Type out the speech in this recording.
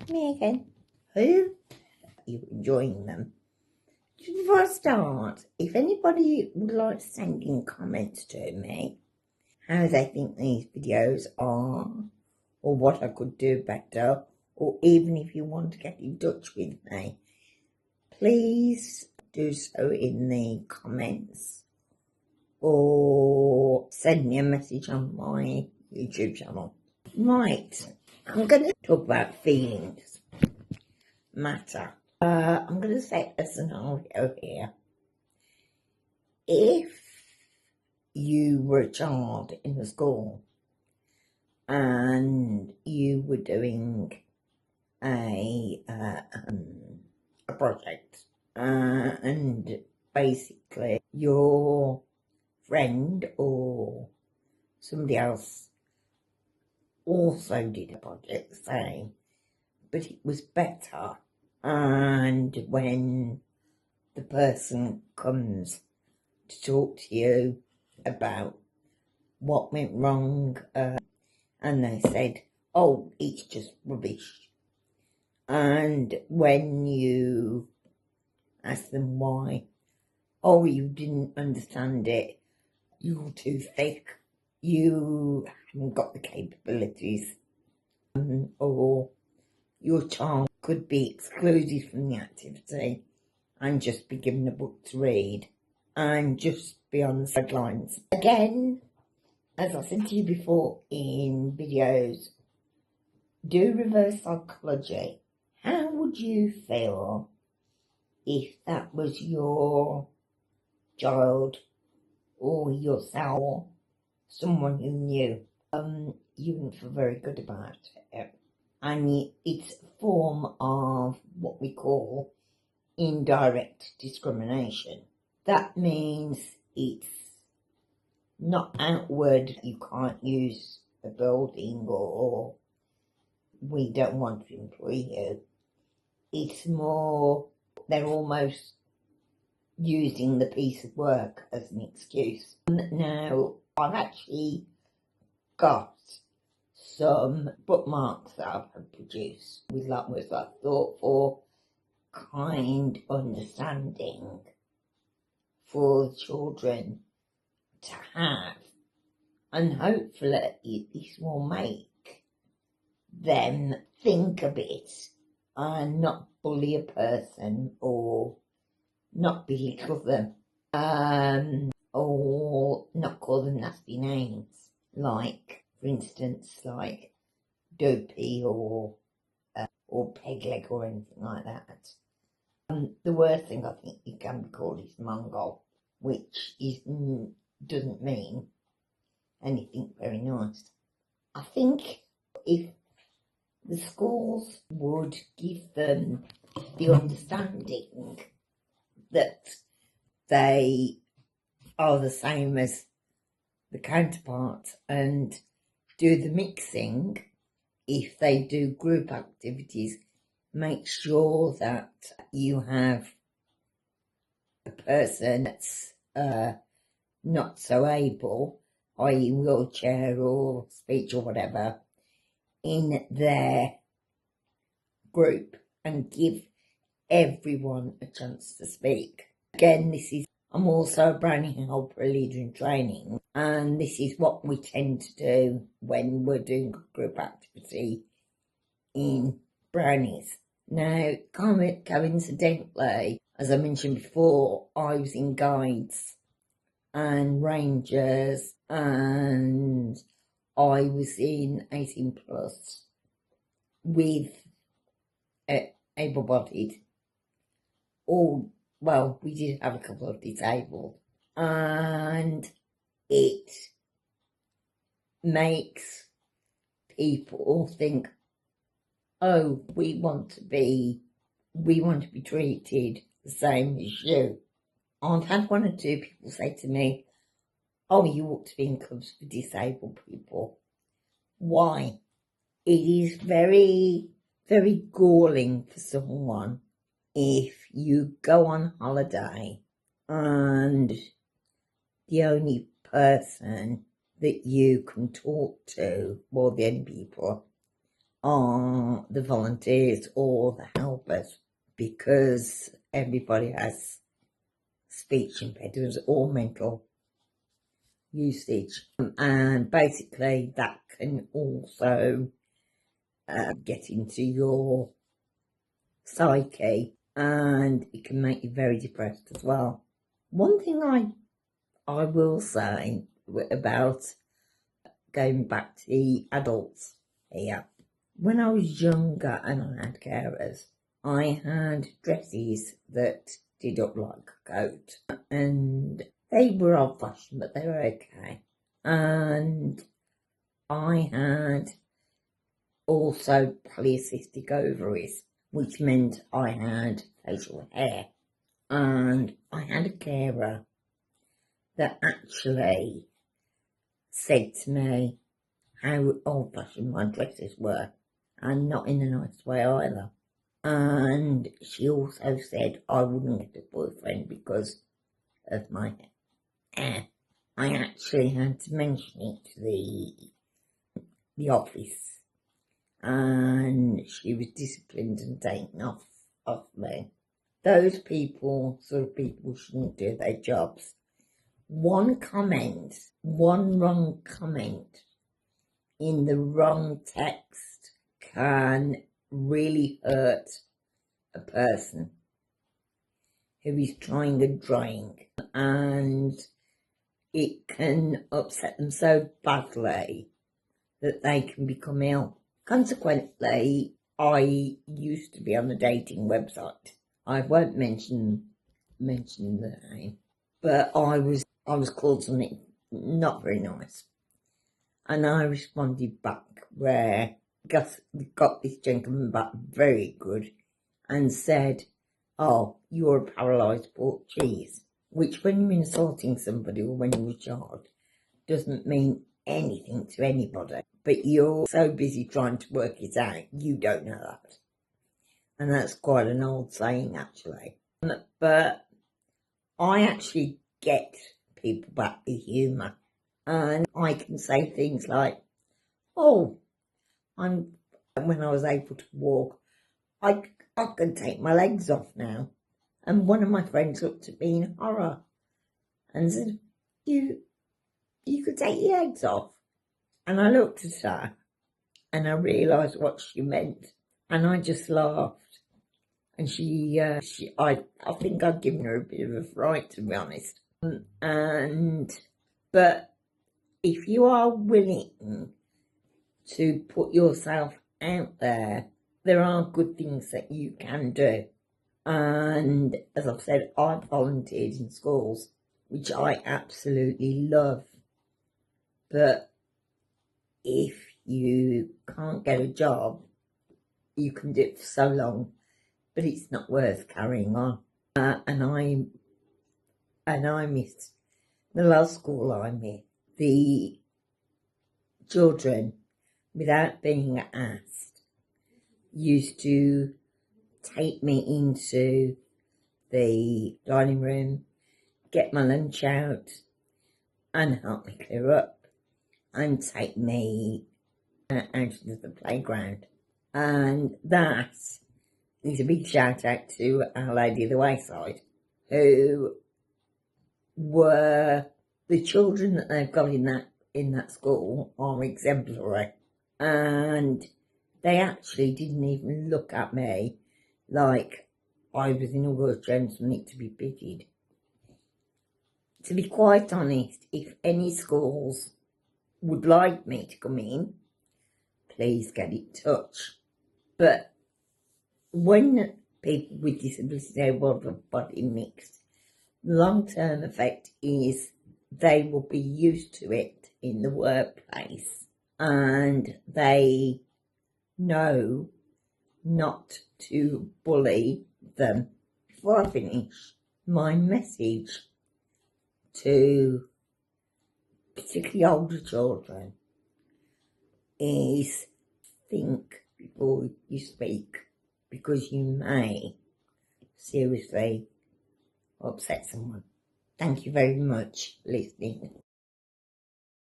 Me again. Hope you're enjoying them. Just before I start, if anybody would like to send in comments to me, how they think these videos are, or what I could do better, or even if you want to get in touch with me, please do so in the comments or send me a message on my YouTube channel. Right, I'm going to talk about feelings matter. I'm going to set a scenario here. If you were a child in a school and you were doing a project, and basically your friend or somebody else also did a project, say, but it was better, and when the person comes to talk to you about what went wrong, and they said, oh, it's just rubbish, and when you ask them why, oh, you didn't understand it, you're too thick, you haven't got the capabilities, or your child could be excluded from the activity and just be given a book to read and just be on the sidelines. Again, as I said to you before in videos, do reverse psychology. How would you feel if that was your child or yourself or someone who knew? You wouldn't feel very good about it. And it's a form of what we call indirect discrimination. That means it's not outward, you can't use a building, or we don't want to employ you. It's more, they're almost using the piece of work as an excuse. Now, I've actually got some bookmarks that I've produced with words like thoughtful, kind understanding for children to have, and hopefully this will make them think a bit and not bully a person or not belittle them, or not call them nasty names, like, for instance, like dopey or peg leg or anything like that. The worst thing I think you can be called is Mongol, which doesn't mean anything very nice. I think if the schools would give them the understanding that they are the same as the counterparts and do the mixing, if they do group activities, make sure that you have a person that's not so able, i.e. wheelchair or speech or whatever, in their group and give everyone a chance to speak. Again, I'm also a Brownie helper, leader in training, and this is what we tend to do when we're doing group activity in Brownies. Now, coincidentally, as I mentioned before, I was in guides and rangers, and I was in 18 plus with able-bodied. Well, we did have a couple of disabled, and it makes people think, oh, we want to be treated the same as you. I've had one or two people say to me, oh, you ought to be in clubs for disabled people. Why? It is very, very galling for someone if you go on holiday and the only person that you can talk to, or the only people, are the volunteers or the helpers, because everybody has speech impediments or mental usage, and basically that can also get into your psyche, and it can make you very depressed as well. One thing I will say about going back to the adults here, when I was younger and I had carers, I had dresses that did up like a coat, and they were old fashioned, but they were okay. And I had also polycystic ovaries, which meant I had facial hair. And I had a carer that actually said to me how old fashioned my dresses were, and not in a nice way either. And she also said I wouldn't get a boyfriend because of my hair. I actually had to mention it to the office, and she was disciplined and taken off me. Those people, sort of people, shouldn't do their jobs. One comment, one wrong comment in the wrong text can really hurt a person who is trying a drink, and it can upset them so badly that they can become ill. Consequently, I used to be on a dating website. I won't mention the name, but I was called something not very nice, and I responded back where got this gentleman back very good and said, "Oh, you're a paralysed pork cheese," which, when you're insulting somebody or when you're a child, doesn't mean anything to anybody. But you're so busy trying to work it out, you don't know that. And that's quite an old saying, actually. But I actually get people back with humour, and I can say things like, "Oh, when I was able to walk, I can take my legs off now." And one of my friends looked at me in horror and said, You could take your legs off?" And I looked at her and I realised what she meant, and I just laughed. And I think I'd given her a bit of a fright, to be honest. But if you are willing to put yourself out there, there are good things that you can do. And as I've said, I've volunteered in schools, which I absolutely love. But if you can't get a job, you can do it for so long, but it's not worth carrying on. And I miss the last school I'm in. The children, without being asked, used to take me into the dining room, get my lunch out, and help me clear up, and take me out into the playground. And that is a big shout out to Our Lady of the Wayside, who were the children that they've got in that school are exemplary, and they actually didn't even look at me like I was in a wheelchair and something to be pitied. To be quite honest, if any schools would like me to come in, please get in touch. But when people with disabilities are able to body mixed, the long-term effect is they will be used to it in the workplace, and they know not to bully them. Before I finish, my message to particularly older children is think before you speak, because you may seriously upset someone. Thank you very much for listening.